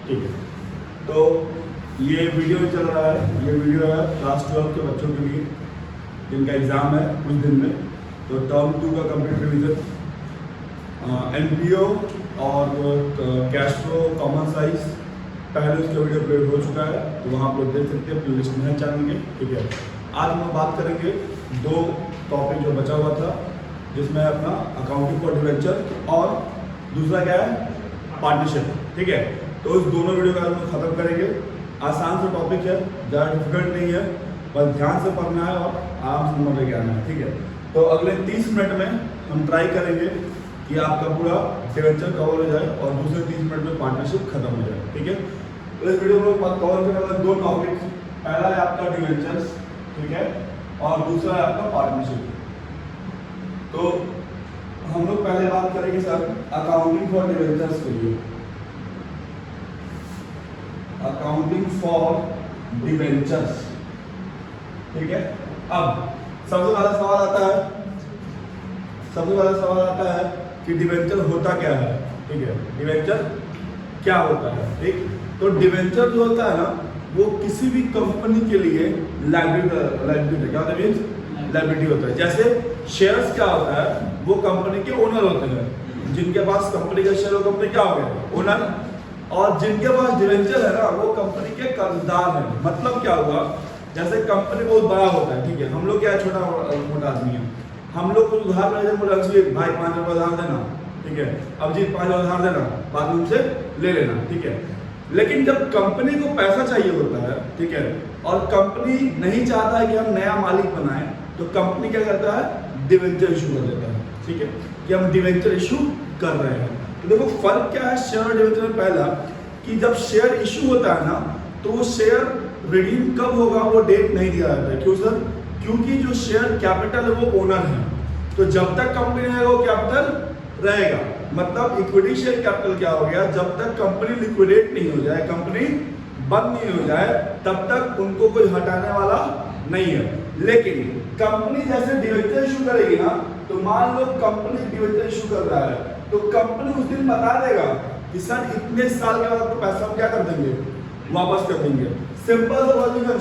ठीक है, तो ये वीडियो चल रहा है, ये वीडियो है क्लास 12 के बच्चों के लिए जिनका एग्ज़ाम है कुछ दिन में। तो टर्म 2 का कंप्लीट रिवीजन एनपीओ और कैश फ्लो कॉमन साइज पहले उसका वीडियो अपलोड हो चुका है, तो वहाँ आप लोग देख सकते हैं, प्लेलिस्ट में है चैनल के। ठीक है, आज हम बात करेंगे दो टॉपिक जो बचा हुआ था, जिसमें अपना अकाउंटिंग फॉर डिवेंचर और दूसरा क्या है पार्टनरशिप। ठीक है, तो उस दोनों वीडियो का हम खत्म करेंगे। आसान सा टॉपिक है, ज़्यादा डिफिकल्ट नहीं है, बस ध्यान से पढ़ना है और आराम से नंबर लेके आना है। ठीक है, तो अगले 30 मिनट में हम ट्राई करेंगे कि आपका पूरा डिवेंचर कवर हो जाए और दूसरे 30 मिनट में पार्टनरशिप खत्म हो जाए। ठीक है, तो इस वीडियो में कवर करने वाले दो टॉपिक, पहला है आपका डिवेंचर्स, ठीक है, और दूसरा है आपका पार्टनरशिप। तो हम लोग पहले बात करेंगे सर अकाउंटिंग फॉर डिवेंचर्स के लिए। अकाउंटिंग फॉर डिवेंचर्स, ठीक है। अब सबसे पहला सवाल आता है कि डिवेंचर होता क्या है। ठीक है, डिवेंचर क्या होता है। ठीक, तो डिवेंचर जो होता है ना, वो किसी भी कंपनी के लिए लायबिलिटी क्या होता है, लायबिलिटी होता है। जैसे शेयर्स क्या होता है, वो कंपनी के ओनर होते हैं, जिनके पास कंपनी का शेयर हो, कंपनी क्या हो गया ओनर, और जिनके पास डिवेंचर है ना, वो कंपनी के कर्जदार हैं। मतलब क्या हुआ, जैसे कंपनी बहुत बड़ा होता है, ठीक है, हम लोग क्या छोटा मोटा आदमी है, हम लोग कुछ उधार ले बोले भाई 5 रुपये उधार देना, ठीक है, अब जी 5 उधार देना, बाद में उनसे ले लेना। ठीक है, लेकिन जब कंपनी को पैसा चाहिए होता है, ठीक है, और कंपनी नहीं चाहता है कि हम नया मालिक बनाएं, तो कंपनी क्या करता है, डिवेंचर इशू कर देता है। ठीक है, कि हम डिवेंचर इशू कर रहे हैं। तो देखो फर्क क्या है शेयर और डिवेंचर में। पहला कि जब शेयर इशू होता है ना, तो वो शेयर रिडीम कब होगा वो डेट नहीं दिया जाता है। क्यों सर? क्योंकि जो शेयर कैपिटल है वो ओनर है, तो जब तक कंपनी रहेगा वो कैपिटल रहेगा। मतलब इक्विटी शेयर कैपिटल क्या हो गया, जब तक कंपनी लिक्विडेट नहीं हो जाए, कंपनी बंद नहीं हो जाए, तब तक उनको कोई हटाने वाला नहीं है। लेकिन कंपनी जैसे डिवेंचर इशू करेगी ना, तो मान लो कंपनी डिवेंचर इशू कर रहा है, तो कंपनी उस दिन बता देगा कि सर इतने साल के बाद आपको पैसा हम क्या कर देंगे, वापस कर देंगे। सिंपल सा लॉजिक है।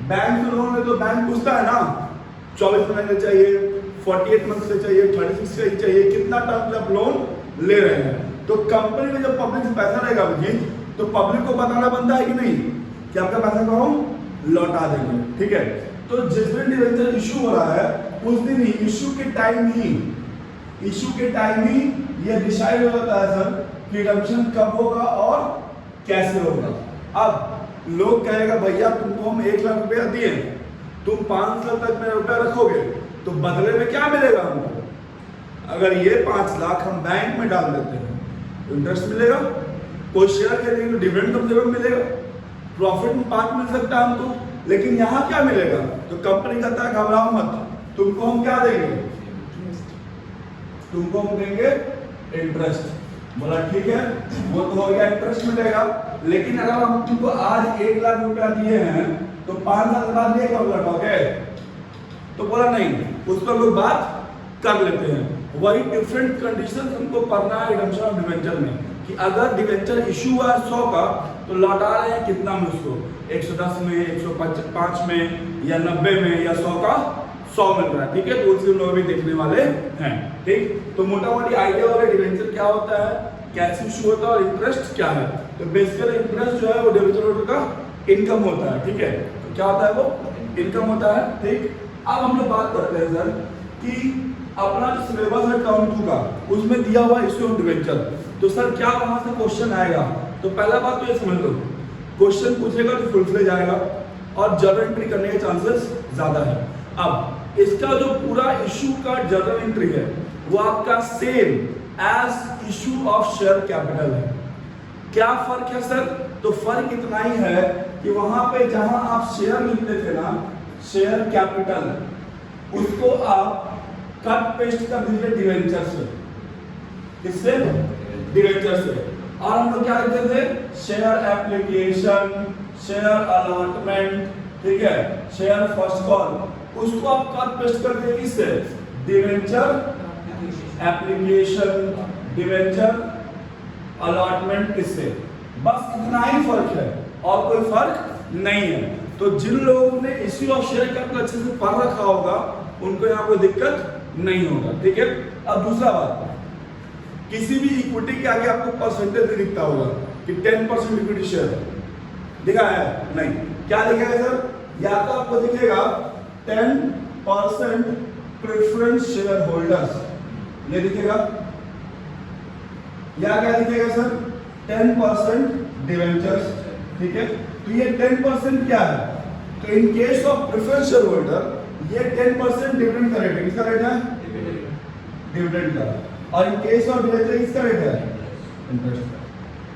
बैंक लोन में तो बैंक पूछता है ना 24 महीने चाहिए, 48 मंथ से चाहिए, 36 से चाहिए, कितना टर्म से आप लोन ले रहे हैं। तो कंपनी में जब पब्लिक से पैसा रहेगा अभिजीत, तो पब्लिक को बताना बनता है कि नहीं कि आपका पैसा को हम लौटा देंगे। ठीक है, तो जिस दिन डिवेंचर इशू हो रहा है उस दिन ही इशू के टाइम ही ये डिसाइड हो जाता है सर कि रिडम्पशन कब होगा और कैसे होगा। अब लोग कहेगा भैया तुमको हम 1 लाख रुपया दिए, तुम 5 साल तक मेरा रुपया रखोगे, तो बदले में क्या मिलेगा हमको? अगर ये 5 लाख हम बैंक में डाल देते हैं तो इंटरेस्ट मिलेगा, कोई शेयर खरीदेंगे तो डिविडेंड कम से कम मिलेगा, प्रॉफिट में पार्ट मिल सकता है हमको। लेकिन यहाँ क्या मिलेगा? तो कंपनी कहता है घबराओ मत, तुमको हम क्या देंगे, तुमको हम देंगे इंटरेस्ट। बोला ठीक है, वो तो हो गया, इंटरेस्ट मिलेगा। लेकिन अगर हम तुमको आज 1 लाख रुपया दिए हैं, तो 5 साल बाद ये कब लौटाओगे? तो बोला नहीं, उस पर लोग बात कर लेते हैं। वही डिफरेंट कंडीशन हमको पढ़ना है रिडम्पशन ऑफ डिवेंचर में, कि अगर डिवेंचर इशू हुआ है 100 का, तो लौटा रहे हैं कितना में उसको, 110 में, 105 में, या 90 में, या 100 का 100 मिल रहा है। ठीक है, तो उससे लोग भी देखने वाले हैं। ठीक, तो मोटा मोटी आइडिया हो रहा है डिवेंचर क्या होता है, कैसे इशू होता है और इंटरेस्ट क्या है। तो बेसिकली इंटरेस्ट जो है वो डिवेंचर होल्डर का इनकम होता है। ठीक है, तो क्या होता है, वो इनकम होता है। ठीक, अब हम लोग बात करते हैं सर कि अपना जो सिलेबस है टर्म 2 का, उसमें दिया हुआ इशू ऑफ डिवेंचर, तो सर क्या वहां से क्वेश्चन आएगा? तो पहला बात तो ये समझ लो, क्वेश्चन पूछेगा तो फुल फ्लेज आएगा और जर्नल एंट्री करने के चांसेस ज्यादा है। अब इसका जो पूरा इशू का जर्नल एंट्री है वो आपका same as issue of share capital है। क्या फर्क है सर? तो फर्क इतना ही है कि वहां पे जहां आप शेयर लिखते थे ना, शेयर कैपिटल, उसको आप कट पेस्ट कर दीजिए डिवेंचर से। किससे? डिवेंचर से। और हम लोग क्या लिखते थे, शेयर एप्लीकेशन, शेयर अलॉटमेंट, ठीक है, शेयर फर्स्ट कॉल, उसको आप कट पेस्ट कर दिए किससे, डिवेंचर एप्लीकेशन, डिवेंचर अलॉटमेंट इससे, बस इतना ही फर्क है और कोई फर्क नहीं है। तो जिन लोगों ने इश्यू ऑफ शेयर कैपिटल अच्छे से पढ़ रखा होगा उनको यहाँ कोई दिक्कत नहीं होगा, ठीक है। अब दूसरा बात, किसी भी इक्विटी के आगे आपको परसेंटेज नहीं दिखता होगा कि 10% इक्विटी शेयर दिखा है, नहीं, क्या दिखेगा सर, या तो आपको दिखेगा 10% प्रेफरेंस शेयर होल्डर्स, ये दिखेगा, या क्या दिखेगा सर 10% डिवेंचर्स, ठीक है। तो ये 10% क्या है, तो in case of preference share holder ये 10% डिविडेंड का रेट है, किसका रेट है, डिविडेंड का, और इन केस ऑफ डिवेंचर किसका रेट है, इंटरेस्ट का,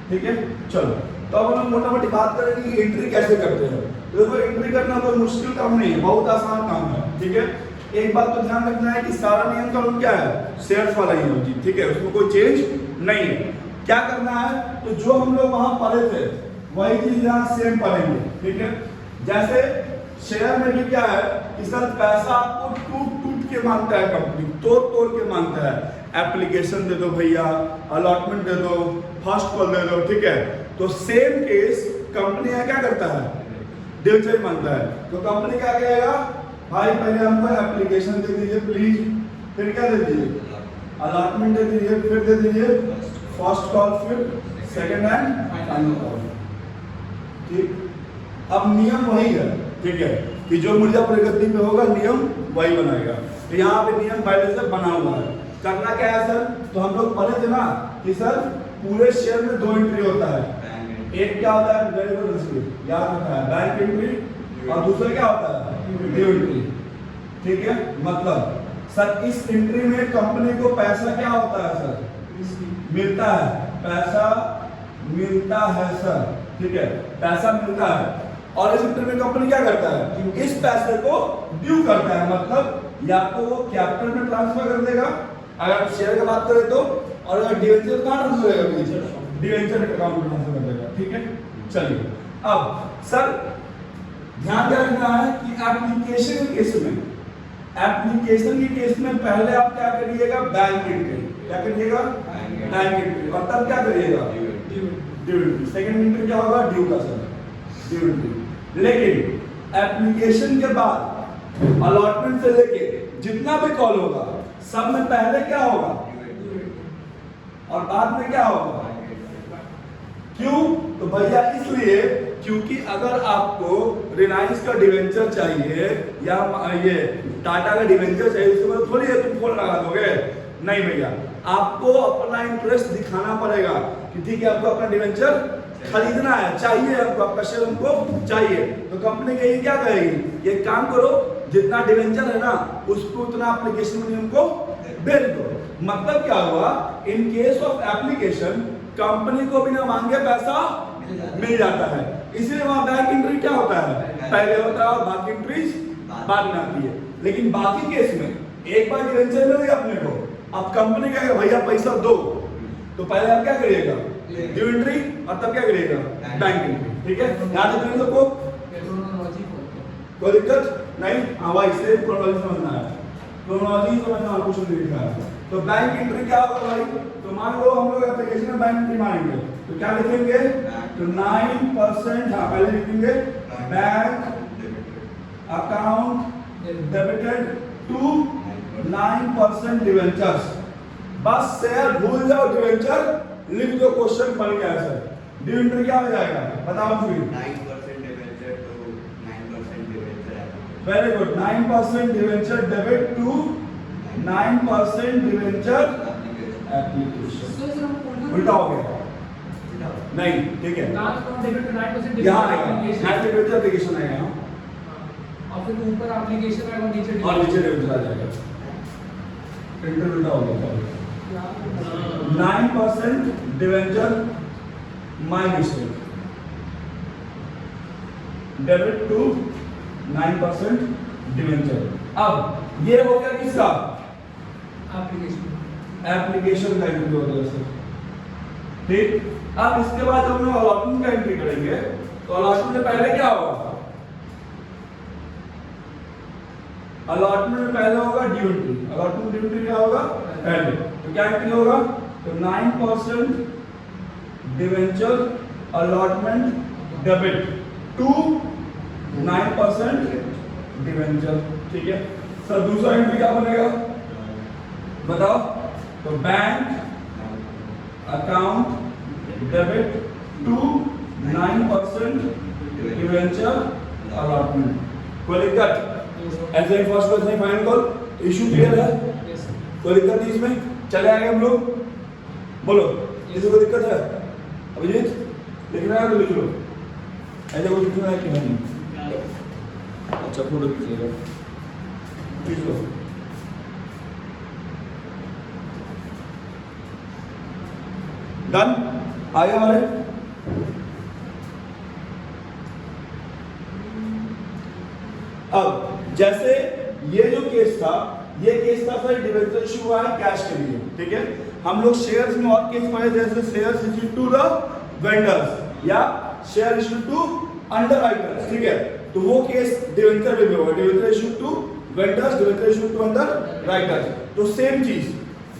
ठीक है। चलो तो अब हम मोटा मोटी बात करेंगे कि एंट्री कैसे करते हैं। तो देखो एंट्री करना कोई मुश्किल काम नहीं है, बहुत आसान काम है, ठीक है। एक बात तो ध्यान रखना है कि सारा नियम कानून क्या है, शेयर्स वाला ही है, ठीक है, उसमें कोई चेंज नहीं है। क्या करना है, तो जो हम लोग वहां पढ़े थे वही चीज यहाँ सेम पढ़ेंगे, ठीक है। जैसे शेयर में भी क्या है कि सर पैसा आपको टूट टूट के मांगता है, कंपनी तोड़ तोड़ के मांगता है, एप्लीकेशन दे दो भैया, अलॉटमेंट दे दो, फर्स्ट कॉल दे दो, ठीक है। तो सेम केस कंपनी क्या करता है, डिवेंचर मांगता है, तो कंपनी क्या कहेगा, भाई पहले हमको एप्लीकेशन दे दीजिए प्लीज, फिर क्या दे दीजिए, अलॉटमेंट दे दीजिए, फिर दे दीजिए फर्स्ट कॉल, फिर सेकंड एंड फाइनल कॉल, ठीक। अब नियम वही है, ठीक है, कि जो मुर्जा प्रगति पे होगा नियम वही बनाएगा। तो यहाँ पे नियम पहले से बना हुआ है। करना क्या है सर, तो हम लोग पढ़े थे ना कि सर पूरे शेयर में 2 एंट्री होता है, एक क्या होता है, वेरी गुड, याद रखा है, बैंक एंट्री, और दूसरा क्या होता है, ड्यू एंट्री, ठीक है। मतलब सर इस एंट्री में कंपनी को पैसा क्या होता है सर, मिलता है, पैसा मिलता है सर, ठीक है, पैसा मिलता है, और इस एंट्री में कंपनी क्या करता है, इस पैसे को ड्यू करता है, मतलब या तो वो कैपिटल में ट्रांसफर कर देगा अगर शेयर की बात करें तो, और अगर डिवेंचर कहाँ ट्रांसफर करेगा, डिवेंचर अकाउंट में ट्रांसफर कर देगा, ठीक है। चलिए अब सर ध्यान क्या रखना है कि एप्लीकेशन के केस में, एप्लीकेशन के केस में पहले आप क्या करिएगा, बैंक एंट्री, क्या करिएगा, बैंक एंट्री, और तब क्या करिएगा, ड्यू एंट्री, सेकंड एंट्री क्या होगा, ड्यू का सर, ड्यू एंट्री। लेकिन एप्लीकेशन के बाद अलॉटमेंट से लेके जितना भी कॉल होगा सब में पहले क्या होगा और बाद में क्या होगा, क्यों, तो भैया इसलिए क्योंकि अगर आपको रिलायंस का डिवेंचर चाहिए या ये टाटा का डिवेंचर चाहिए, उसके बाद थोड़ी है तुम फोन लगा दोगे, नहीं भैया, आपको अपना इंटरेस्ट दिखाना पड़ेगा कि ठीक है आपको अपना डिवेंचर खरीदना है, चाहिए आपको, आपका शेयर हमको चाहिए, तो कंपनी कहेगी क्या कहेगी, ये काम करो, जितना डिवेंचर है ना उसको उतना एप्लीकेशन में हमको भेज दो। मतलब क्या हुआ, in case of application company को बिना मांगे पैसा मिल जाता है, इसलिए वहां बैंक एंट्री क्या होता है, पहले होता है और बाकी एंट्रीज बाद में आती है। लेकिन बाकी केस में एक बार डिवेंचर मिल गया अपने को, अब कंपनी कहेगा भैया पैसा दो, तो पहले आप क्या करिएगा, ड्यू एंट्री, और तब क्या करिएगा, बैंक एंट्री, ठीक है। याद रखिए सबको, कोई दिक्कत नहीं, हाँ भाई सेम क्रोनोलॉजी समझना है, क्रोनोलॉजी समझना, कुछ नहीं लिखा है। तो बैंक एंट्री क्या होगा भाई, तो मान लो हम लोग एप्लीकेशन में बैंक एंट्री मांगेंगे, तो क्या लिखेंगे, तो 9%, हाँ पहले लिखेंगे bank account debited to 9% debentures, बस शेयर भूल जाओ, डिवेंचर लिख दो, क्वेश्चन बन गया सर। ड्यू एंट्री क्या हो जाएगा, बताओ मुझे, 9% debenture to 9% debenture, very good, 9% debenture debit to 9% debenture application, उल्टा हो गया, नहीं ठीक है, यहाँ आएगा डिवेंचर एप्लीकेशन आएगा, और फिर ऊपर एप्लीकेशन आएगा, नीचे और नीचे डिवेंचर आ जाएगा, प्रिंटर उल्टा हो गया, 9% debenture, my mistake, debit to 9% debenture. अब ये हो गया किसका, एप्लीकेशन का एंट्री हो गया सर, ठीक। अब इसके बाद हम लोग अलॉटमेंट का एंट्री करेंगे, तो अलॉटमेंट में पहले क्या होगा, अलॉटमेंट में पहले होगा due entry, allotment due entry क्या होगा पहले, तो क्या एंट्री होगा, तो 9% debenture allotment debit to 9% debenture. ठीक है सर, दूसरा एंट्री क्या बनेगा बताओ? तो bank account debit to 9% debenture allotment. कोई दिक्कत? ऐसे ही first question final call issue clear है? Yes. कोई दिक्कत नहीं इसमें? चले आएंगे हम लोग, बोलो किसी को दिक्कत है? अभिजीत लिखना है तो लिख लो, ऐसे कुछ लिखना है कि नहीं? अच्छा फोटो खींचेगा, खींच लो। डन? आगे हमारे अब जैसे ये जो केस था, ये केस था सर डिवेंचर इशू हुआ है कैश के लिए। ठीक है, हम लोग शेयर्स में और केस पढ़े, जैसे shares issued to the vendors या शेयर इश्यूड टू अंडरराइटर्स। ठीक है, तो वो केस डिवेंचर में भी होगा, debenture issued to vendors, debenture issued to underwriters. तो सेम चीज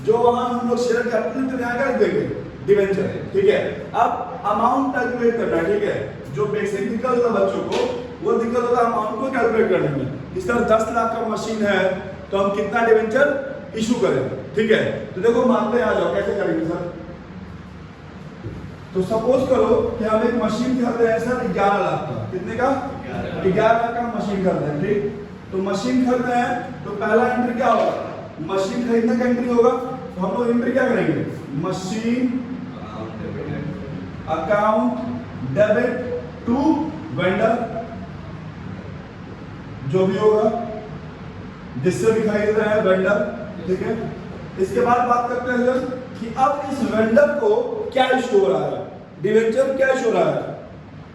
जो वहां हम लोग शेयर कैपिटल तो यहां कर देंगे डिवेंचर। ठीक है, अब अमाउंट कैलकुलेट करना है। ठीक है, जो बेसिक दिक्कत होता है बच्चों को, वो दिक्कत होता है अमाउंट को कैलकुलेट करने में। इस तरह 10 लाख का मशीन है तो हम कितना डिवेंचर इशू करें? ठीक है, तो देखो मानते हैं, आ जाओ कैसे करेंगे सर। तो सपोज करो कि हम एक मशीन खरीद रहे हैं सर 11 लाख का। कितने का? 11 लाख का मशीन खरीद रहे हैं। ठीक, तो मशीन खरीद रहे हैं तो पहला एंट्री क्या होगा? मशीन खरीदने का एंट्री होगा। तो हम लोग एंट्री क्या करेंगे? Machine account debit to vendor, जो भी होगा जिससे भी खरीद रहे हैं वेंडर। ठीक है, इसके बाद बात करते हैं सर कि अब इस वेंडर को क्या इशू हो रहा है? डिवेंचर क्या इशू हो रहा है?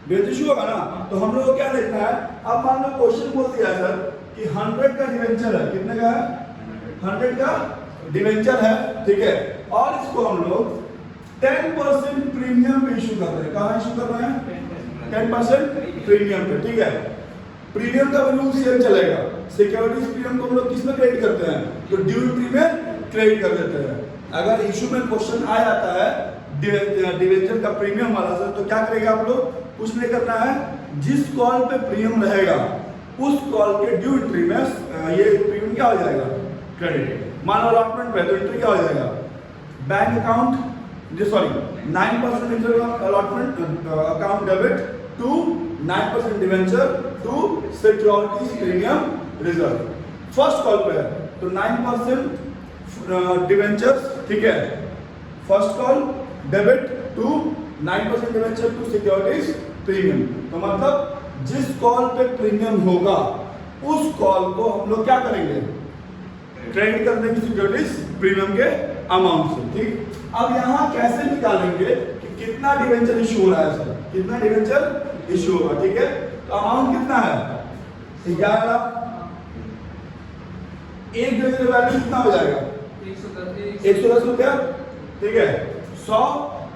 डिवेंचर इशू होगा ना, तो हम लोग को क्या देखना है? अब मान लो क्वेश्चन बोल दिया सर कि 100 का डिवेंचर है। कितने का है? 100 का डिवेंचर है। ठीक है, और इसको हम लोग 10% प्रीमियम पे इशू कर रहे हैं। कहाँ इशू कर रहे हैं? 10% प्रीमियम पे। ठीक है, प्रीमियम का वैल्यू सेम चलेगा। सिक्योरिटीज प्रीमियम को हम लोग किस में क्रेडिट करते हैं? तो ड्यू एंट्री में क्रेडिट कर देते हैं। अगर इशू में क्वेश्चन आ जाता है डिवेंचर का प्रीमियम वाला सर, तो क्या करेगा आप लोग? कुछ नहीं करना है, जिस कॉल पे प्रीमियम रहेगा उस कॉल के ड्यू एंट्री में ये प्रीमियम क्या हो जाएगा? क्रेडिट। मान लो अलॉटमेंट पे तो एंट्री क्या हो जाएगा? Bank account sorry 9% allotment account debit to 9% debenture to securities premium reserve. First call पे है तो 9% डिवेंचर्स। ठीक है, first call debit to 9% debenture to securities premium. तो मतलब जिस कॉल पे प्रीमियम होगा उस कॉल को हम लोग क्या करेंगे? क्रेडिट कर देंगे सिक्योरिटीज प्रीमियम के अमाउंट से। ठीक, अब यहां कैसे निकालेंगे कि कितना डिवेंचर इशू हो रहा है सर? कितना डिवेंचर इशू होगा? ठीक है, तो अमाउंट कितना है? 11 लाख। एक डिवेंचर वैल्यू कितना हो जाएगा? 110 रुपया। ठीक है, 100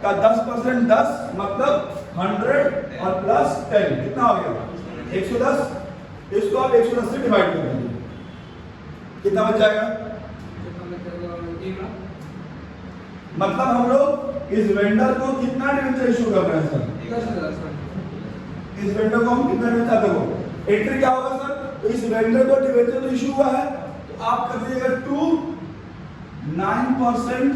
का 10% 10 मतलब 100 और प्लस 10 कितना हो गया? 110। इसको आप 110 से डिवाइड कर दीजिए, कितना बच जाएगा? मतलब हम लोग इस वेंडर को कितना डिवेंचर इशू कर रहे हैं सर? इस वेंडर को हम कितना डिवेंचर देखो एंट्री क्या होगा सर? तो इस वेंडर को डिवेंचर तो इशू हुआ है तो आप कर दीजिएगा टू 9%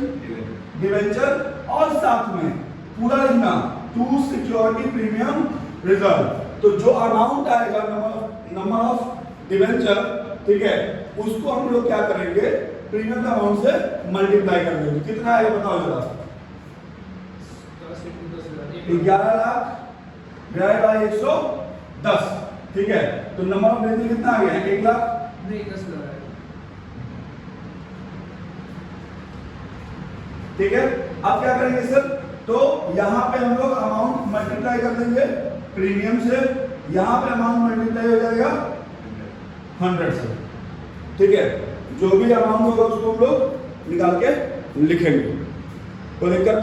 डिवेंचर और साथ में पूरा लिखना टू सिक्योरिटी प्रीमियम रिजर्व। तो जो अमाउंट आएगा नंबर ऑफ डिवेंचर, ठीक है, उसको हम लोग क्या करेंगे? प्रीमियम का अमाउंट से मल्टीप्लाई कर देंगे। कितना आएगा बताओ जरा? 11 लाख डिवाइड बाय 110। ठीक है, तो नंबर ऑफ डिवेंचर कितना आ गया? 1 लाख। ठीक है, अब क्या करेंगे सर? तो यहाँ पे हम लोग अमाउंट मल्टीप्लाई कर देंगे प्रीमियम से, यहाँ पे अमाउंट मल्टीप्लाई हो जाएगा 100 से। ठीक है, जो भी अमाउंट होगा उसको हम लोग निकाल के लिखेंगे। कोई दिक्कत?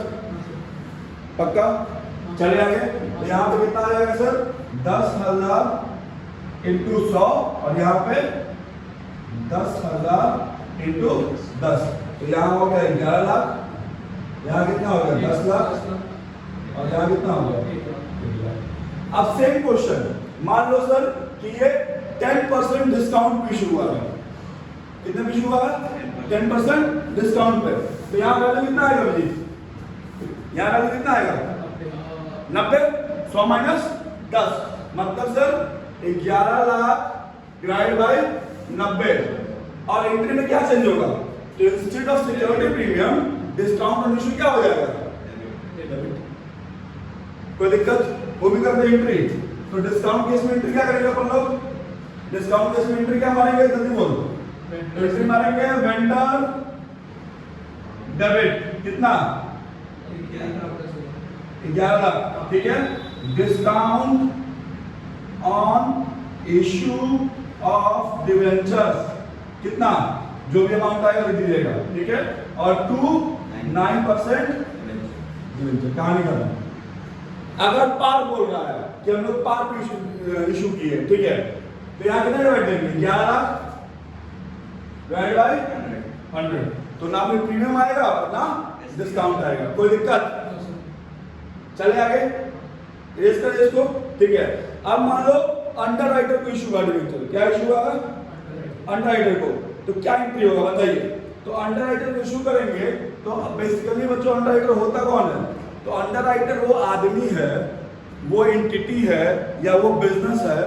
पक्का? चले आगे। तो यहाँ पे कितना आ जाएगा सर? 10,000 इंटू 100 और यहाँ पे 10,000 इंटू 10। तो यहाँ हो गया 11 लाख, यहाँ कितना हो गया? 10 लाख और यहाँ कितना हो गया? 1 लाख। अब सेम क्वेश्चन, मान लो सर कि ये 10% डिस्काउंट इशू हुआ है। कितने इशू हुआ है? 10% डिस्काउंट पे। तो यहाँ वैल्यू कितना आएगा भाई? यहाँ वैल्यू कितना आएगा? 90। 100 माइनस 10 मतलब सर 11 लाख डिवाइड बाई 90। और एंट्री में क्या चेंज होगा? तो instead of security premium discount on issue क्या हो जाएगा? कोई दिक्कत? वो भी करते हैं एंट्री। तो डिस्काउंट केस में एंट्री क्या करेंगे अपन लोग? डिस्काउंट केस में एंट्री क्या मारेंगे? जल्दी बोलो। एंट्री मारेंगे वेंडर डेबिट कितना? 11 लाख। ठीक है। Discount on issue of debentures कितना? जो भी अमाउंट आएगा लिख दीजिएगा। ठीक है। और 9% डिवेंचर। कहानी खत्म। अगर पार बोल रहा है कि हम लोग पार पे इशू किए, ठीक है, तो यहाँ कितना डिवाइड देंगे? 11 लाख डिवाइड बाई 100। तो ना फिर प्रीमियम आएगा ना डिस्काउंट आएगा। कोई दिक्कत? चले आगे रेस कर इसको। ठीक है। अब मान लो अंडर राइटर को इशू हुआ डिवेंचर। क्या इशू हुआ? अंडर राइटर को। तो क्या एंट्री होगा बताइए? तो अंडर राइटर को इशू करेंगे तो बेसिकली बच्चों अंडर राइटर होता कौन है? तो अंडर राइटर वो आदमी है, वो एंटिटी है या वो बिजनेस है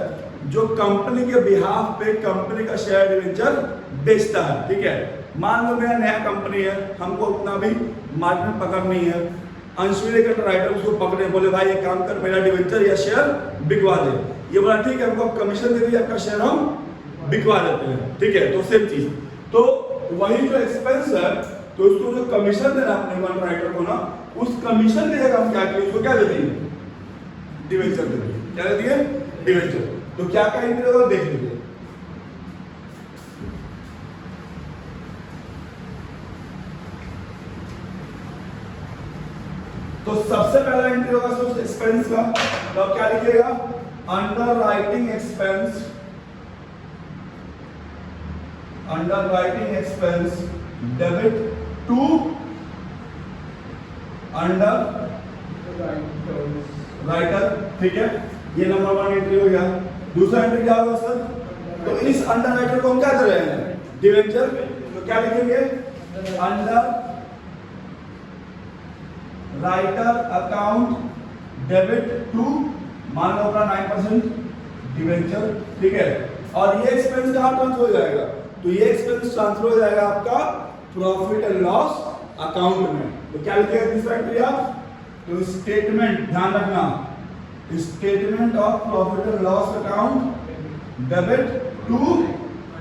जो कंपनी के बिहाफ पे कंपनी का शेयर डिवेंचर बेचता है। ठीक है। मान लो मेरा नया कंपनी है, हमको उतना भी मार्केट में पकड़ नहीं है। अंशुल एक राइटर उसको पकड़े, बोले भाई एक काम कर, मेरा डिवेंचर या शेयर बिकवा दे। ये बोला ठीक है, हमको कमीशन दे दिए, आपका शेयर हम बिकवा देते हैं। ठीक है। तो सेम चीज, तो वही जो एक्सपेंस है, तो उसको जो कमीशन देना अपने वन राइटर को ना, उस कमीशन की जगह हम क्या किए? उसको क्या दे दिए? डिवेंचर दे दिए। क्या दे दिए? डिवेंचर। तो क्या क्या एंट्री होगा देख लीजिए। तो सबसे पहला एंट्री होगा सोर्स एक्सपेंस का। तो आप क्या लिखिएगा? Underwriting expense, underwriting expense debit to underwriter. ठीक है। ये नंबर 1 एंट्री हो गया। दूसरा एंट्री क्या होगा सर? तो इस अंडर राइटर को हम क्या कर रहे हैं? डिवेंचर। तो क्या लिखेंगे? Underwriter account debit to, मान लो अपना 9% डिवेंचर। ठीक है। और ये एक्सपेंस कहां ट्रांसफर हो जाएगा? तो ये एक्सपेंस ट्रांसफर हो जाएगा आपका प्रॉफिट एंड लॉस अकाउंट में। तो क्या लिखेगा तीसरा एंट्री आप? तो स्टेटमेंट, ध्यान रखना, statement of profit and loss account debit to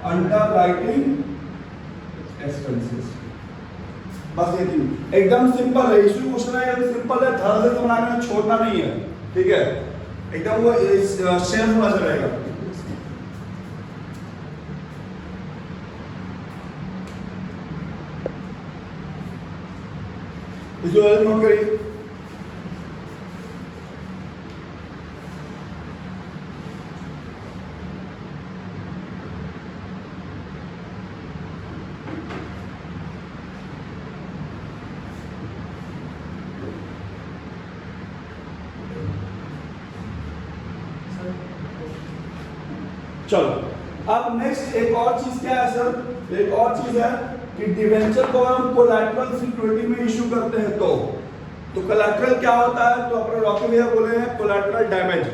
underwriting expenses. बस ये थी, एकदम सिंपल है। इशू क्वेश्चन है, एकदम सिंपल है, धड़ से बनाने में छोड़ना नहीं है। ठीक है। एकदम वो शेयर थोड़ा सा रहेगा। इसको नोट करिए। चलो अब नेक्स्ट एक और चीज क्या है सर? एक और चीज है कि डिवेंचर को हम कोलैटरल सिक्योरिटी में इशू करते हैं तो कोलैटरल क्या होता है? तो अपने रॉकी भैया बोले हैं कोलैटरल डैमेज,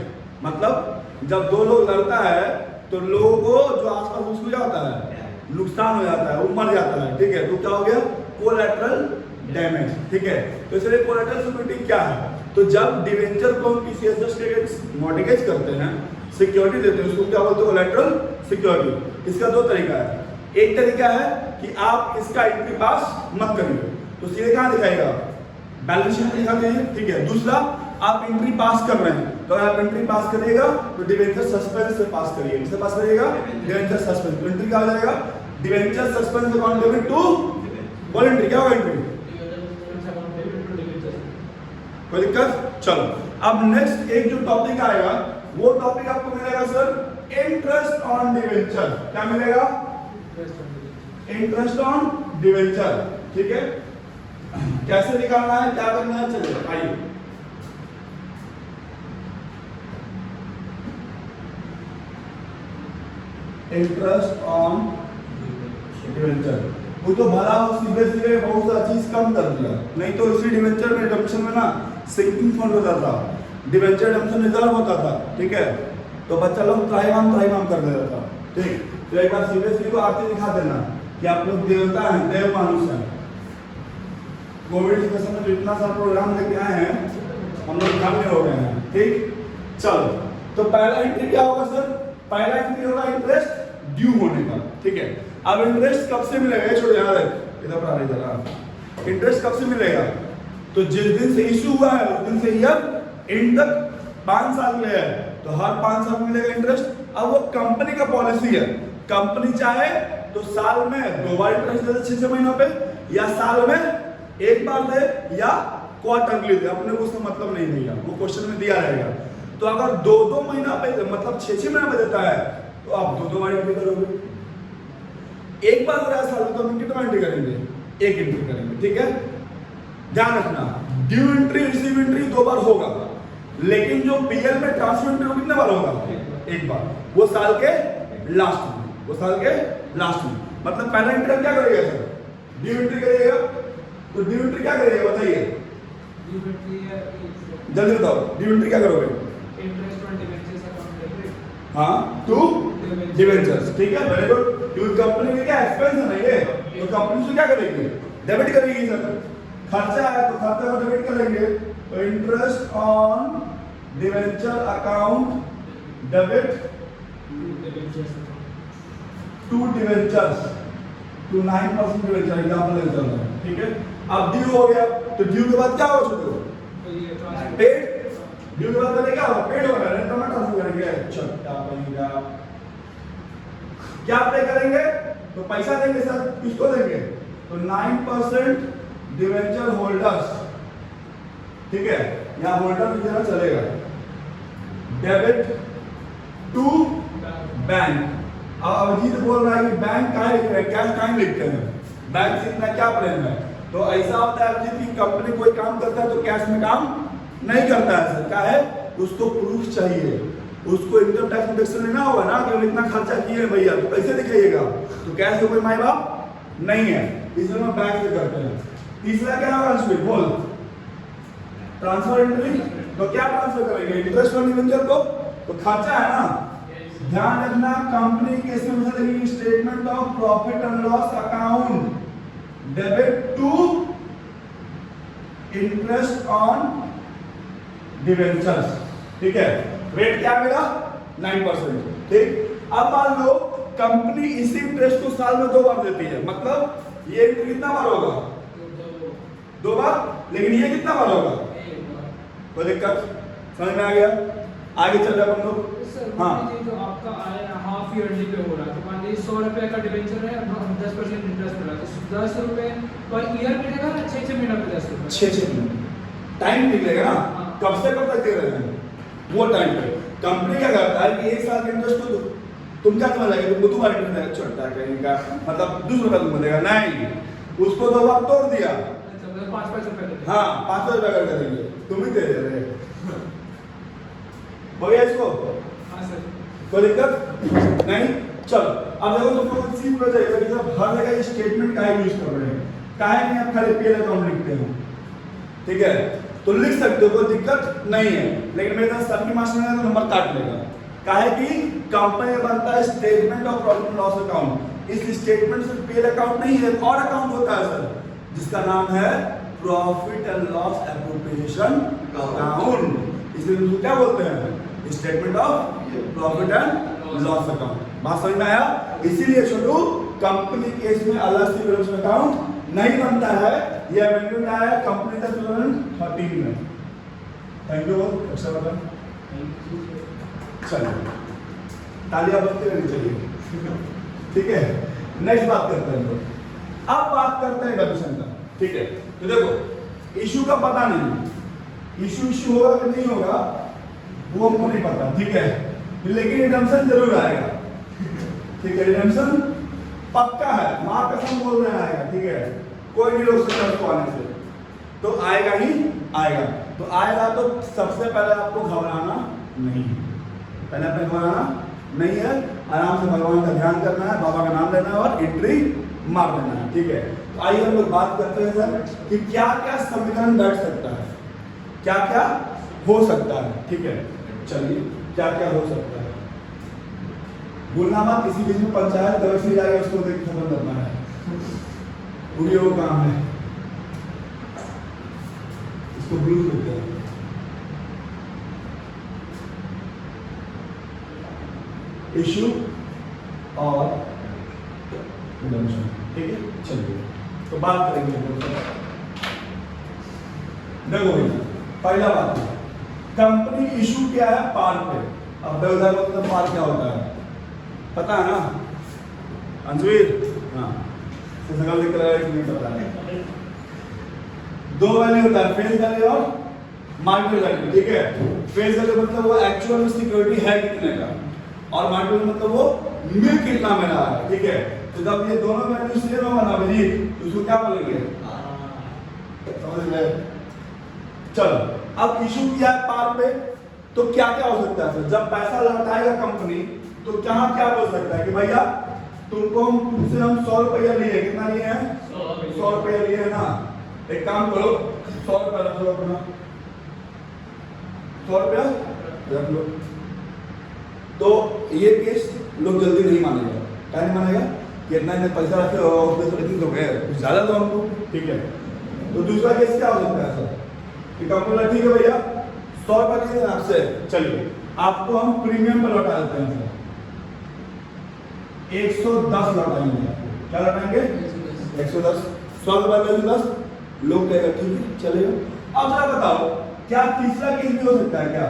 मतलब जब दो लोग लड़ता है तो लोगों को जो आसपास उसको क्या होता है? नुकसान हो जाता है, वो मर जाता है। ठीक है। तो क्या हो गया? Collateral damage. ठीक है। तो इसलिए कोलैटरल सिक्योरिटी क्या है? तो जब डिवेंचर को हम किसी एसेट के मॉर्गेज करते हैं, सिक्योरिटी देते हैं, उसको क्या बोलते हैं? Collateral security. इसका दो तरीका है। एक तरीका है कि आप इसका एंट्री पास मत करिए, तो सीधे कहां दिखाएगा? बैलेंस शीट में दिखा दीजिए। ठीक है। दूसरा, आप एंट्री पास कर रहे हैं, तो अगर आप एंट्री पास करिएगा तो डिवेंचर सस्पेंस से पास करिए। किससे पास करिएगा? Debenture suspense. तो एंट्री क्या हो जाएगा? Debenture suspense account debit to voluntary. क्या होगा एंट्री? कोई दिक्कत? चलो अब नेक्स्ट एक जो टॉपिक आएगा वो टॉपिक आपको मिलेगा सर इंटरेस्ट ऑन डिवेंचर। क्या मिलेगा? Interest on debenture. ठीक है। कैसे निकालना है, क्या करना है, चलिए आइए। Interest on debenture. वो तो भला हो सीधे सीधे बहुत सा चीज कम कर दिया, नहीं तो इसी डिवेंचर में रिडम्पशन में ना सिंकिंग फंड होता था, डिवेंचर रिडम्पशन रिजर्व होता था, ठीक है। तो बच्चा लोग त्राहिमाम कर देता था, ठीक। तो एक बार सीबीएसई को आरती दिखा देना कि आप लोग देवता हैं, देव मानुष हैं। कोविड के समय जो इतना सारा प्रोग्राम लेके आए हैं हम लोग धन्य हो गए हैं, ठीक। चलो तो पहला एंट्री क्या होगा सर? पहला एंट्री होगा इंटरेस्ट ड्यू होने का, ठीक है। अब इंटरेस्ट कब से मिलेगा? ये छोड़ यार, इधर पर आ रही जरा। इंटरेस्ट कब से मिलेगा? तो जिस दिन से इशू हुआ है उस दिन से ईयर एंड तक 5 साल के लिए है, तो हर 5 साल में मिलेगा इंटरेस्ट। अब वो कंपनी का पॉलिसी है, कंपनी चाहे तो साल में 2 बार इंटरेस्ट दे 6 महीनों पे, या साल में 1 बार दे, या क्वार्टरली दे, अपने को उसका मतलब नहीं दिया, वो क्वेश्चन में दिया रहेगा। तो अगर 2-2 महीना पे मतलब 6-6 महीना पे देता है तो आप 2-2 बार एंट्री करोगे। 1 बार हो रहा है साल में तो हम कितना एंट्री करेंगे? 1 एंट्री करेंगे, ठीक है। ध्यान रखना, ड्यू एंट्री रिसीव एंट्री 2 बार होगा, लेकिन जो पीएल में ट्रांसफर एंट्री कितने बार होगा? 1 बार, वो साल के लास्ट में, वो साल के लास्ट में। मतलब पहला एंट्री क्या करेगा सर? ड्यू एंट्री करिएगा। तो ड्यू एंट्री क्या करिएगा बताइए, जल्दी बताओ, ड्यू एंट्री क्या करोगे? Interest on debentures account debit. हाँ, टू डिवेंचर्स, ठीक है, वेरी गुड। क्योंकि कंपनी के क्या एक्सपेंस है ना ये, तो कंपनी से क्या करेगी? डेबिट करेगी सर। खर्चा है तो खर्चा को डेबिट करेंगे, तो interest on debenture account debit to debentures to 9% debenture, example ले चल रहा है, ठीक है। अब ड्यू हो गया, तो ड्यू के बाद क्या हो छोटे हो? पेड। ड्यू के बाद पहले क्या होगा? पेड होगा, नहीं तो मैं ट्रांसफर करेंगे। अच्छा क्या बनेगा? क्या पे करेंगे? तो पैसा देंगे सर, किसको देंगे? तो 9% डिवेंचर होल्डर्स, ठीक है, यहाँ होल्डर की जगह चलेगा। Debit to bank. अब अभिजीत बोल रहा है कि बैंक कहाँ लिख रहे हैं, कैश कहाँ लिखते हैं, बैंक से इतना क्या प्रेम है? तो ऐसा होता है अभिजीत की कंपनी कोई काम करता है तो कैश में काम नहीं करता है सर। क्या है? उसको प्रूफ चाहिए, उसको इनकम टैक्स डिडक्शन लेना होगा ना कि इतना खर्चा किए भैया, तो कैसे दिखाइएगा? तो कैश से कोई माई बाप नहीं है, इसलिए हम बैंक से करते हैं। तीसरा क्या होगा अंशुल बोल? Transfer entry. तो क्या ट्रांसफर करेंगे? इंटरेस्ट ऑन डिवेंचर को, तो खर्चा है ना। ध्यान रखना, कंपनी के इसमें statement of profit and loss account debit to interest on debentures, ठीक है। रेट क्या मिला? 9%, ठीक। अब मान लो कंपनी इसी इंटरेस्ट को साल में 2 बार देती है, मतलब ये कितना बार होगा? 2 बार। लेकिन ये कितना बार होगा? कोई दिक्कत? समझ में आ गया? आगे चल रहा है हम लोग। हाँ, जो आपका आया हाफ ईयरली पे हो रहा है, तो मान लीजिए 100 रुपए का डिवेंचर है, 10% इंटरेस्ट मिला, तो 10 रुपए पर ईयर मिलेगा ना, 6 महीना पे 10 रुपए, 6 महीने टाइम मिलेगा ना। कब से कब तक दे रहे हैं वो टाइम पे? कंपनी क्या करता है कि 1 साल का इंटरेस्ट तो तुम क्या समझ जाएगा, तुमको 2 बार इंटरेस्ट छोड़ता है कहीं का, मतलब 200 रुपया तुमको देगा नहीं, उसको 2 बार तोड़ दिया। अच्छा मतलब 5-5 रुपए। हाँ 5 रुपया कर देंगे, तुम ही दे रहे भैया इसको। हाँ सर। कोई दिक्कत नहीं। चलो अब देखो तुमको कुछ सीख हो जाएगा कि जब हर जगह ये स्टेटमेंट का यूज कर रहे हैं, काहे नहीं आप खाली पीएल अकाउंट लिखते हो, ठीक है, तो लिख सकते हो, कोई दिक्कत नहीं है। लेकिन मेरे साथ सबकी मास्टर ने तो नंबर काट लेगा, काहे कि कंपनी में बनता है statement of profit and loss account. इस स्टेटमेंट से पीएल अकाउंट नहीं है, और अकाउंट होता है सर, जिसका नाम है profit and loss appropriation account. इसलिए उसको क्या बोलते हैं? Statement of profit and loss account. बात समझ में आया? इसीलिए छोटू कंपनी केस में अलग से बैलेंस अकाउंट नहीं बनता है, यह अमेंडमेंट आया कंपनी का 2013 में। थैंक यू अच्छा लगा। चलिए तालियां बजती रहनी चाहिए, ठीक है। नेक्स्ट बात करते हैं लोग, अब बात करते हैं डिडक्शन का, ठीक है। तो देखो इशू का पता नहीं, इशू होगा कि नहीं होगा वो हमको नहीं पता, ठीक है, लेकिन रिडम्पशन जरूर आएगा, ठीक है। रिडम्पशन पक्का है, मां कसम बोल रहे आएगा, ठीक है, कोई नहीं रोक सकता उसको आने से, तो आएगा ही आएगा। तो आएगा तो सबसे पहले आपको घबराना नहीं है, पहले आपने घबराना नहीं है, आराम से भगवान का ध्यान करना है, बाबा का नाम लेना है और एंट्री मार देना है। ठीक है, तो आइए हम लोग बात करते हैं सर कि क्या क्या समीकरण बैठ सकता है, क्या क्या हो सकता है। ठीक है, चलिए क्या क्या हो सकता है, बोलना मत, किसी बीच में पंचायत दरअसल जाएगा उसको देख खत्म करना है, पूरी वो काम है, इसको ब्लू करते हैं। इशू और रिडम्पशन। ठीक है, चलिए तो बात करेंगे। देखो भैया, पहला बात कंपनी इशू क्या है पार पे। अब व्यवसाय मतलब पार क्या होता है पता है ना अंशवीर? हाँ, सकल दिख रहा है कि नहीं पता है। दो वैल्यू होता है, फेस वैल्यू और मार्केट वैल्यू। ठीक है, फेस वैल्यू मतलब वो एक्चुअल सिक्योरिटी है कितने का, और मार्केट मतलब वो मिल कितना में रहा है। ठीक है, तो जब ये दोनों वैल्यू सेम होगा ना भाई तो उसको क्या बोलेंगे, समझ गए? चलो, अब इशू किया है पार पे, तो क्या क्या हो सकता है सर? जब पैसा लौटाएगा कंपनी तो क्या क्या बोल सकता है कि भैया तुमसे हम 100 रुपया लिए, कितना लिए हैं? 100 रुपया लिए है ना। एक काम करो, 100 रुपया रख लो अपना, 100 रुपया रख लो। तो ये केस लोग जल्दी नहीं मानेगा। क्या नहीं मानेगा कि इतना पैसा रखे हो उसमें तो इतनी तो गए, कुछ ज्यादा तो हमको। ठीक है, तो दूसरा केस क्या हो सकता है सर कि कंपनी ठीक है भैया 100 रुपया दिए आपसे, चलिए आपको हम प्रीमियम पर लौटा देते हैं सर, 110 लौटाएंगे। क्या लौटाएंगे? 110। 100 रुपया में 10 लोग कहेगा ठीक है चलेगा। अब जरा बताओ क्या तीसरा केस भी हो सकता है क्या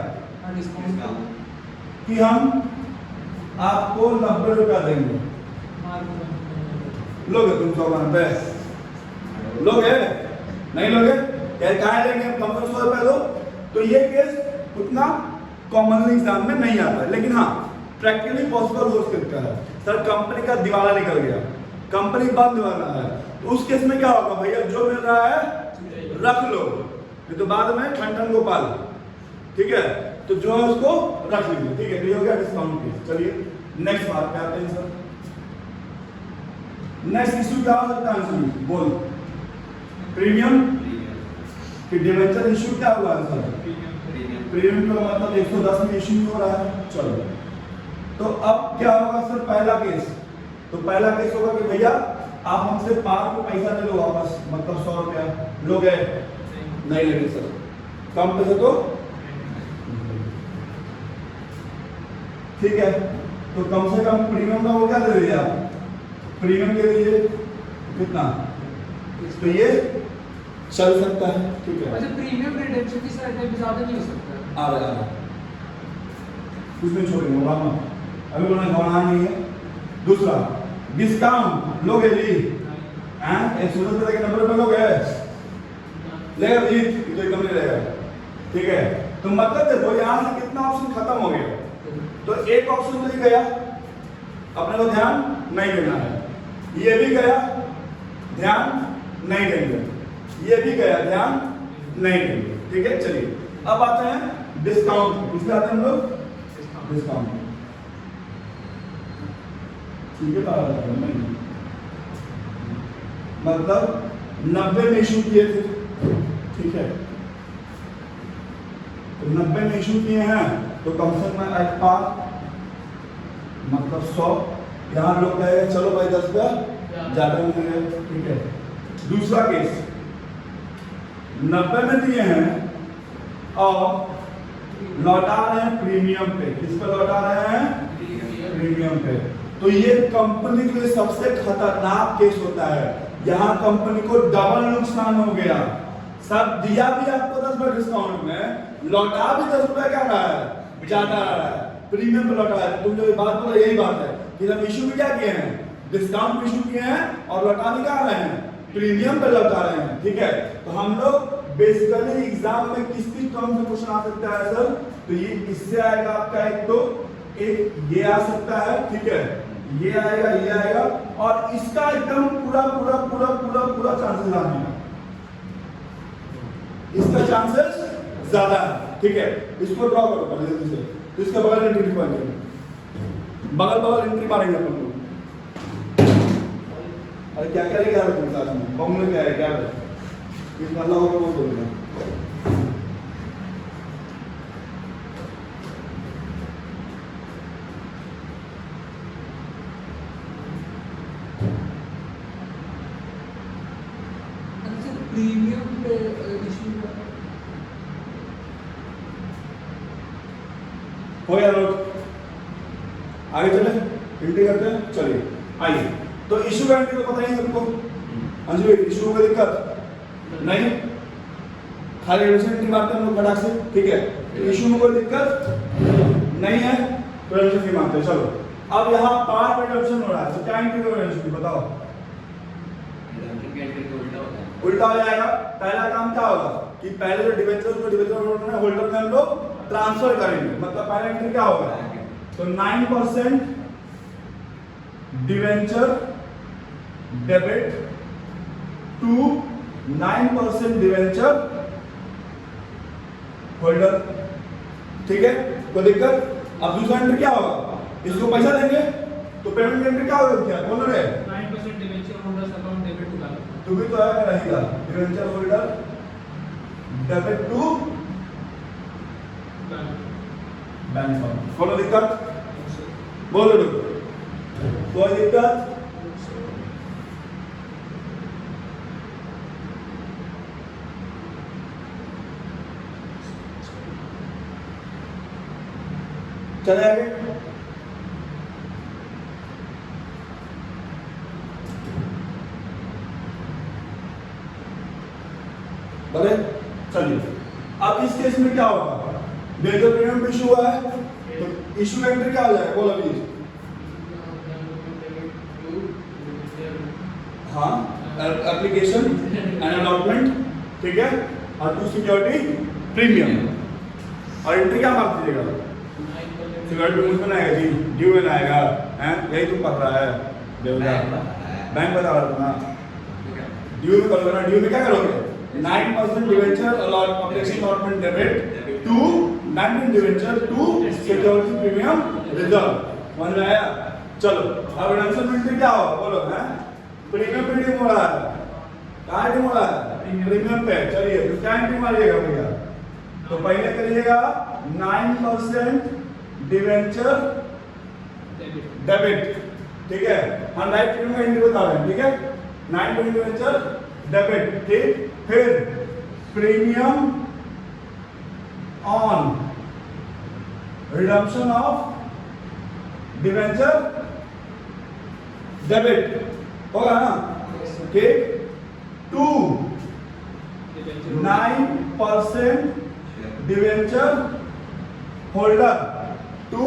कि हम आपको 90 रुपया देंगे, लोगे तुम 190 लोगे? नहीं लोगे? क्या लेंगे? 1500 रुपया दो। तो ये केस उतना कॉमनली एग्जाम में नहीं आता है, लेकिन हाँ प्रैक्टिकली पॉसिबल हो सकता है। सर कंपनी का दिवाला निकल गया, कंपनी बंद होना है, तो उस केस में क्या होगा भैया, जो मिल रहा है रख लो, नहीं तो बाद में ठंडन गोपाल। ठीक है, तो जो है उसको रख लीजिए। ठीक है, तो ये हो गया डिस्काउंट केस। चलिए नेक्स्ट बात पे आते हैं सर। नेक्स्ट इशू क्या हो सकता है? बोल प्रीमियम कि डिवेंचर इशू क्या हुआ है सर? प्रीमियम का मतलब 110 में इशू हो रहा है। चलो, तो अब क्या होगा सर? पहला केस, तो पहला केस होगा कि भैया आप हमसे पार को पैसा दे लो वापस, मतलब 100 रुपया लोगे? नहीं लेंगे सर, कम पैसे तो ठीक है, तो कम से कम प्रीमियम का वो क्या दे दीजिए आप, प्रीमियम के दीजिए कितना, तो ये चल सकता है। ठीक है, अच्छा प्रीमियम रिडेम्पशन की साइड में ज्यादा नहीं हो सकता। आ रहा कुछ नहीं छोड़ेंगे बाबा, अभी बोलना गवाना नहीं है। दूसरा डिस्काउंट लोगे जी? हैं 110 रुपए के 90 रुपए लोगे? लेगा जी? तो एकदम नहीं रहेगा। ठीक है, तो मतलब देखो यहाँ से कितना ऑप्शन खत्म हो गया, तो एक ऑप्शन तो गया, अपने को ध्यान नहीं देना है, ये भी गया ध्यान नहीं देंगे, ये भी गया ध्यान नहीं देंगे। ठीक है, चलिए अब आते हैं डिस्काउंट। इसमें आते हैं हम लोग डिस्काउंट। ठीक है, मतलब 90 में इशू किए थे। ठीक है, तो 90 में इशू किए हैं तो कम से कम एक पार मतलब 100, यहाँ लोग कहेगा चलो भाई 10 रुपया ज्यादा मिलेगा। ठीक है, दूसरा केस 90 में दिए हैं और लौटा रहे हैं प्रीमियम पे। किस पे लौटा रहे हैं? प्रीमियम पे। तो ये कंपनी के लिए सबसे खतरनाक केस होता है, यहाँ कंपनी को डबल नुकसान हो गया। सब दिया भी आपको 10 रुपए डिस्काउंट में, लौटा भी 10 रुपए क्या रहा है, ज्यादा रहा है, प्रीमियम पे लौटा है। तुम जो बात बोलो यही बात है कि हम इशू भी क्या किए हैं, डिस्काउंट इशू किए हैं और लौटा भी क्या रहे हैं, प्रीमियम पे लौटा रहे हैं। ठीक है, तो हम लोग बेसिकली एग्जाम में किस टर्म से क्वेश्चन आ सकता है सर? तो ये इससे आएगा आपका, एक तो एक ये आ सकता है। ठीक है, ये आएगा, ये आएगा, और इसका एकदम पूरा पूरा पूरा पूरा पूरा चांसेस आने का, इसका चांसेस ज्यादा है। ठीक है, इसको ड्रॉ करो पहले से, तो इसका बगल में 25 पॉइंट बगल बगल एंट्री मारेंगे अपन लोग। अरे क्या क्या लेके आ रहे तुम साथ में? बम में क्या है, क्या है? इस वाला होगा वो बोलना। प्रीमियम पे इशू हो यार लोग, आगे चले, एंट्री करते हैं, चलिए आइए। तो इशू का एंट्री तो पता ही है सबको। अंजू भाई, इशू को कोई दिक्कत नहीं, खाली एंट्री मारते हैं हम लोग फटाक से, ठीक है। इशू में कोई दिक्कत नहीं है तो एंट्री मारते हैं। चलो अब यहाँ पार्ट रिडम्पशन हो रहा है, तो क्या एंट्री करोगे एंट्री बताओ? उल्टा हो जाएगा। पहला काम क्या होगा कि पहले जो डिबेंचर को डिबेंचर होल्डर में हम लोग ट्रांसफर करेंगे, मतलब पहला एंट्री क्या होगा? तो 9% debenture debit to 9% debenture holder, ठीक है, कोई दिक्कत? अब दूसरा एंट्री क्या होगा? इसको पैसा देंगे तो पेमेंट एंट्री क्या होगा? क्या बोल रहे हैं? 9% debenture holders account debit to bank. तो भी तो है रहेगा debenture holder debit to bank fund. कोई दिक्कत? बोलो लोग, कोई दिक्कत? चले आगे। बोले चलिए, अब इस केस में क्या होगा? मेजर प्रीमियम इशू हुआ है तो इशू एंट्री क्या हो जाएगा? बोलो प्लीज। हाँ, एप्लीकेशन एंड अलॉटमेंट, ठीक है, और टू सिक्योरिटी प्रीमियम, और एंट्री क्या मार दीजिएगा? सिक्योरिटी मुझ में ना आएगा जी, ड्यू में ना आएगा, हैं? यही तुम पढ़ रहा है देवदा, बैंक बता रहा था ना, ड्यू में करोगे ना। ड्यू में क्या करोगे? 9% debenture application allotment debit to 9% debenture to security premium reserve. समझ में आया? चलो अब रिडम्पशन एंट्री क्या होगा? बोलो, हैं? प्रीमियम पे रिडीम हो रहा है, कहाँ रिडीम हो रहा है? प्रीमियम पे। चलिए तो क्या एंट्री मारिएगा भैया? तो पहले करिएगा 9% डिवेंचर डेबिट, ठीक है, हम राइट प्रीमियम का एंट्री बता रहे हैं, ठीक है, 9% डिवेंचर डेबिट, ठीक। फिर premium on redemption of debenture debit होगा ना, ठीक, to 9% debenture holder to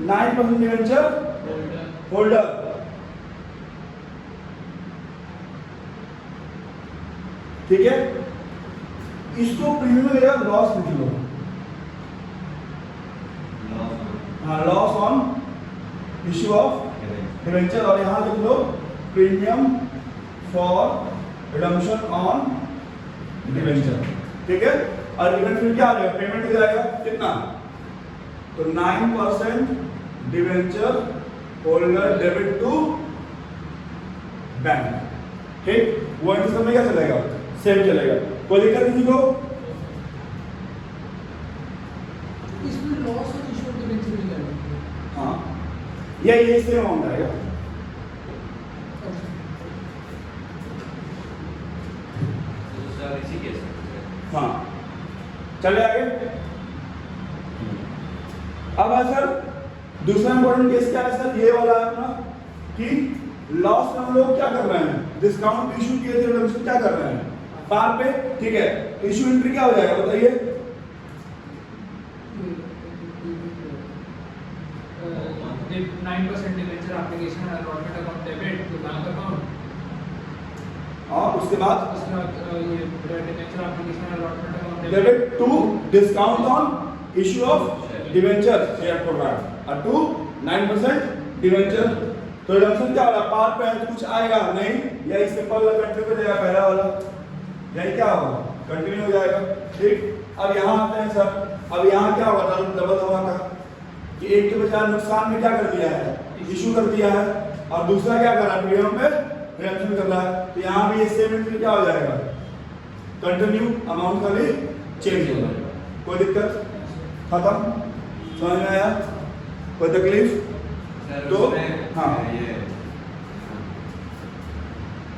9% debenture holder, ठीक है। इसको प्रीमियम लगेगा, लॉस लिख लो। हाँ, loss on issue of debenture, और यहां लिख लो premium for redemption on debenture, ठीक है। और डिवेंचर फिर क्या आ जाएगा? पेमेंट कितना आएगा? कितना? तो 9% debenture holder debit to bank, ठीक। वो एंट्री में क्या चलेगा? सेम चलेगा, कोई दिक्कत किसी को? इसमें लॉस और इशू ऑफ डिवेंचर भी है। हाँ, ये सेम अमाउंट आएगा। इसी केस हाँ, चले आगे। अब है सर दूसरा इंपॉर्टेंट केस क्या है सर? ये वाला है अपना कि लॉस में हम लोग क्या कर रहे हैं? डिस्काउंट इशू किए थे, रिडम्पशन क्या कर रहे हैं? पार पे, ठीक है। इशू एंट्री क्या हो जाएगा बताइए? 9% debenture application allotment account debit to bank account, और उसके बाद ये debenture application allotment account debit to discount on issue of debenture share program और टू 9% डिवेंचर। तो रिडम्पशन क्या होगा? पार पे है तो कुछ आएगा नहीं, यही सिंपल कंटिन्यू हो जाएगा, पहला वाला यही क्या होगा? कंटिन्यू हो जाएगा, ठीक। अब यहाँ आते हैं सर, अब यहाँ क्या होगा? डबल धमाका, कि एक के बजाय नुकसान में क्या कर दिया है, इशू कर दिया है, और दूसरा क्या कर रहा है, प्रीमियम पे रिडम्पशन कर रहा है। तो यहाँ भी ये सेम एंट्री क्या हो जाएगा, कंटिन्यू, अमाउंट खाली चेंज होगा। कोई दिक्कत, खत्म, समझ में आया, कोई तकलीफ? सर तो उसमें हाँ ये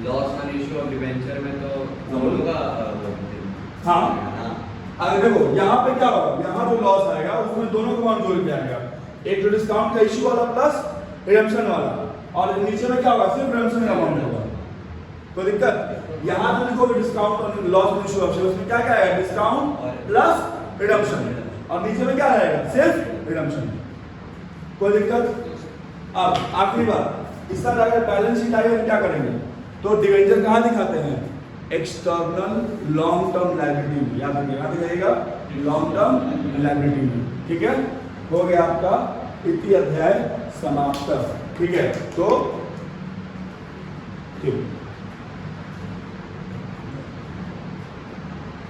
loss on issue of debenture में तो हाँ। दोनों का हाँ। हाँ। अगर देखो यहाँ पे क्या होगा, यहाँ जो लॉस आएगा उसमें दोनों का अमाउंट जोड़ के आएगा, एक जो डिस्काउंट का इशू वाला प्लस रिडम्पशन वाला, और नीचे में क्या होगा, सिर्फ रिडम्पशन का अमाउंट होगा। कोई दिक्कत? यहाँ जो लिखोगे डिस्काउंट और लॉस ऑन इशू ऑप्शन, उसमें क्या क्या आएगा, डिस्काउंट प्लस रिडम्पशन, और नीचे में क्या रहेगा, सिर्फ रिडम्पशन। कोई दिक्कत? अब आखिरी बात, इस तरह अगर बैलेंस शीट आएगा तो क्या करेंगे, तो डिवेंचर कहाँ दिखाते हैं, एक्सटर्नल लॉन्ग टर्म लायबिलिटी में, याद रखिए, यहाँ दिखाइएगा लॉन्ग टर्म लायबिलिटी में। ठीक है, हो गया आपका इति अध्याय समाप्त। ठीक है, तो ठीक।